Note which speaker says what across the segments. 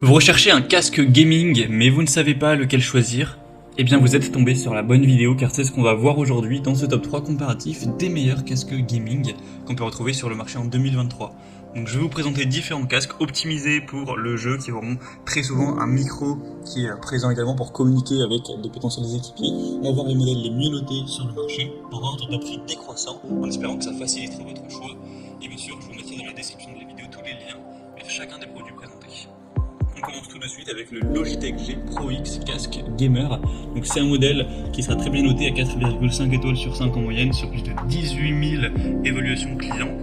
Speaker 1: Vous recherchez un casque gaming, mais vous ne savez pas lequel choisir? Eh bien vous êtes tombé sur la bonne vidéo car c'est ce qu'on va voir aujourd'hui dans ce top 3 comparatif des meilleurs casques gaming qu'on peut retrouver sur le marché en 2023. Donc je vais vous présenter différents casques optimisés pour le jeu qui auront très souvent un micro qui est présent également pour communiquer avec de potentiels équipiers. On va voir les modèles les mieux notés sur le marché pour ordre de prix décroissant en espérant que ça facilitera votre choix. Et bien sûr je vous mettrai dans la description de la vidéo tous les liens vers chacun des produits présentés. On commence tout de suite avec le Logitech G Pro X casque gamer. Donc c'est un modèle qui sera très bien noté à 4,5 étoiles sur 5 en moyenne sur plus de 18 000 évaluations clients.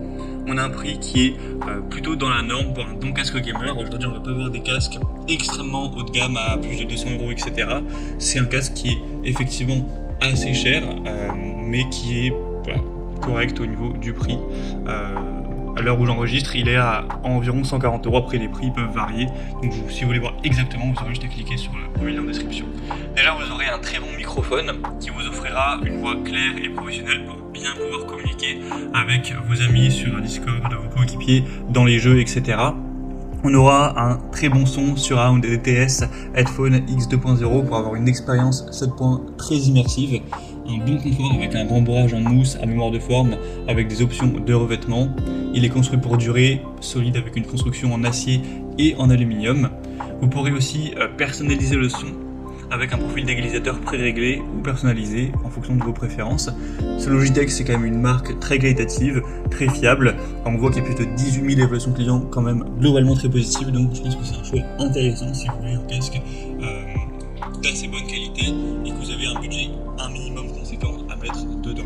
Speaker 1: On a un prix qui est plutôt dans la norme pour un bon casque gamer. Aujourd'hui on ne va pas voir des casques extrêmement haut de gamme à plus de 200 €, etc. C'est un casque qui est effectivement assez cher mais qui est correct au niveau du prix. À l'heure où j'enregistre, il est à environ 140 €. Après, les prix peuvent varier. Donc, si vous voulez voir exactement, vous aurez juste à cliquer sur le lien en description. Déjà, vous aurez un très bon microphone qui vous offrira une voix claire et professionnelle pour bien pouvoir communiquer avec vos amis sur Discord, vos coéquipiers, dans les jeux, etc. On aura un très bon son Surround DTS Headphone X 2.0 pour avoir une expérience 7 points très immersive. Un bon confort avec un rembourrage en mousse à mémoire de forme avec des options de revêtement. Il est construit pour durer, solide avec une construction en acier et en aluminium. Vous pourrez aussi personnaliser le son avec un profil d'égalisateur pré-réglé ou personnalisé en fonction de vos préférences. Ce Logitech, c'est quand même une marque très qualitative, très fiable. On voit qu'il y a plus de 18 000 évaluations clients, quand même globalement très positives, donc je pense que c'est un choix intéressant si vous voulez un casque d'assez bonne qualité et que vous avez un budget un minimum conséquent à mettre dedans.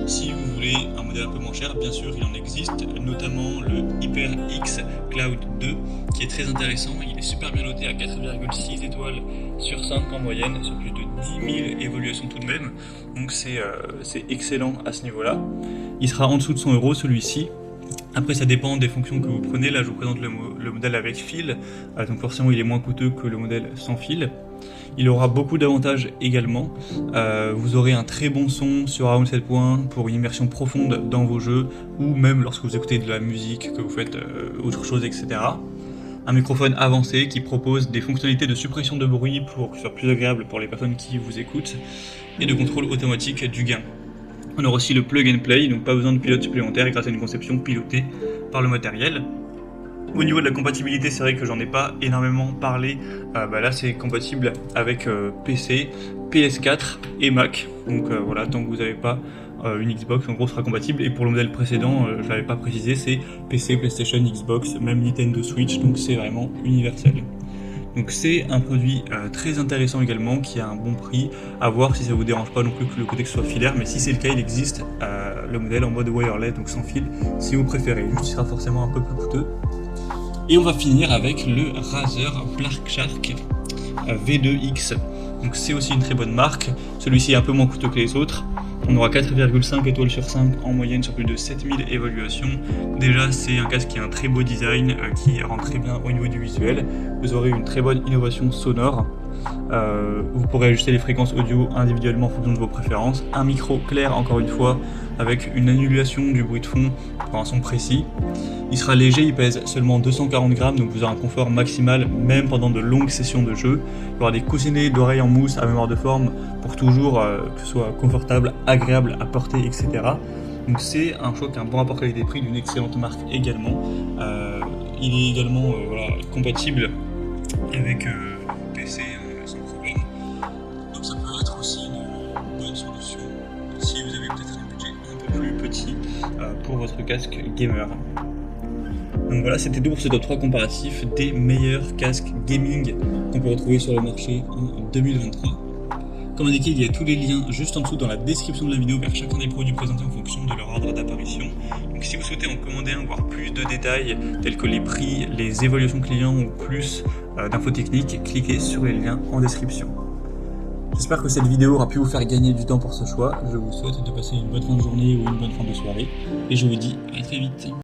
Speaker 1: Si vous voulez un modèle un peu moins cher, bien sûr il en existe, notamment le HyperX Cloud 2 qui est très intéressant. Il est super bien noté à 4,6 étoiles sur 5 en moyenne, sur plus de 10 000 évaluations tout de même, donc c'est excellent à ce niveau là. Il sera en dessous de 100 € celui-ci. Après ça dépend des fonctions que vous prenez. Là je vous présente le modèle avec fil, donc forcément il est moins coûteux que le modèle sans fil. Il aura beaucoup d'avantages également. Vous aurez un très bon son sur Surround 7 points pour une immersion profonde dans vos jeux ou même lorsque vous écoutez de la musique, que vous faites autre chose, etc. Un microphone avancé qui propose des fonctionnalités de suppression de bruit pour que ce soit plus agréable pour les personnes qui vous écoutent et de contrôle automatique du gain. On aura aussi le plug and play, donc pas besoin de pilote supplémentaire grâce à une conception pilotée par le matériel. Au niveau de la compatibilité, c'est vrai que j'en ai pas énormément parlé. Là, c'est compatible avec PC, PS4 et Mac. Donc voilà, tant que vous n'avez pas une Xbox, en gros, sera compatible. Et pour le modèle précédent, je l'avais pas précisé, c'est PC, PlayStation, Xbox, même Nintendo Switch. Donc c'est vraiment universel. Donc c'est un produit très intéressant également, qui a un bon prix. À voir si ça vous dérange pas non plus que le côté que ce soit filaire, mais si c'est le cas, il existe le modèle en mode wireless, donc sans fil, si vous préférez. Juste, il sera forcément un peu plus coûteux. Et on va finir avec le Razer Black Shark V2X. Donc c'est aussi une très bonne marque. Celui-ci est un peu moins coûteux que les autres. On aura 4,5 étoiles sur 5 en moyenne sur plus de 7000 évaluations. Déjà c'est un casque qui a un très beau design, qui rend très bien au niveau du visuel. Vous aurez une très bonne innovation sonore. Vous pourrez ajuster les fréquences audio individuellement en fonction de vos préférences. Un micro clair encore une fois avec une annulation du bruit de fond pour un son précis. Il sera léger, il pèse seulement 240 grammes, donc vous aurez un confort maximal même pendant de longues sessions de jeu. Il y aura des coussinets d'oreilles en mousse à mémoire de forme pour toujours que ce soit confortable, agréable à porter, etc. Donc c'est un choix qui a un bon rapport qualité-prix d'une excellente marque également. Il est également compatible avec PC sans problème. Donc ça peut être aussi une bonne solution si vous avez peut-être un budget un peu plus petit pour votre casque gamer. Donc voilà, c'était tout pour ce top 3 comparatif des meilleurs casques gaming qu'on peut retrouver sur le marché en 2023. Comme indiqué, il y a tous les liens juste en dessous dans la description de la vidéo vers chacun des produits présentés en fonction de leur ordre d'apparition. Donc si vous souhaitez en commander un, voire plus de détails tels que les prix, les évaluations clients ou plus d'infos techniques, cliquez sur les liens en description. J'espère que cette vidéo aura pu vous faire gagner du temps pour ce choix. Je vous souhaite de passer une bonne fin de journée ou une bonne fin de soirée et je vous dis à très vite.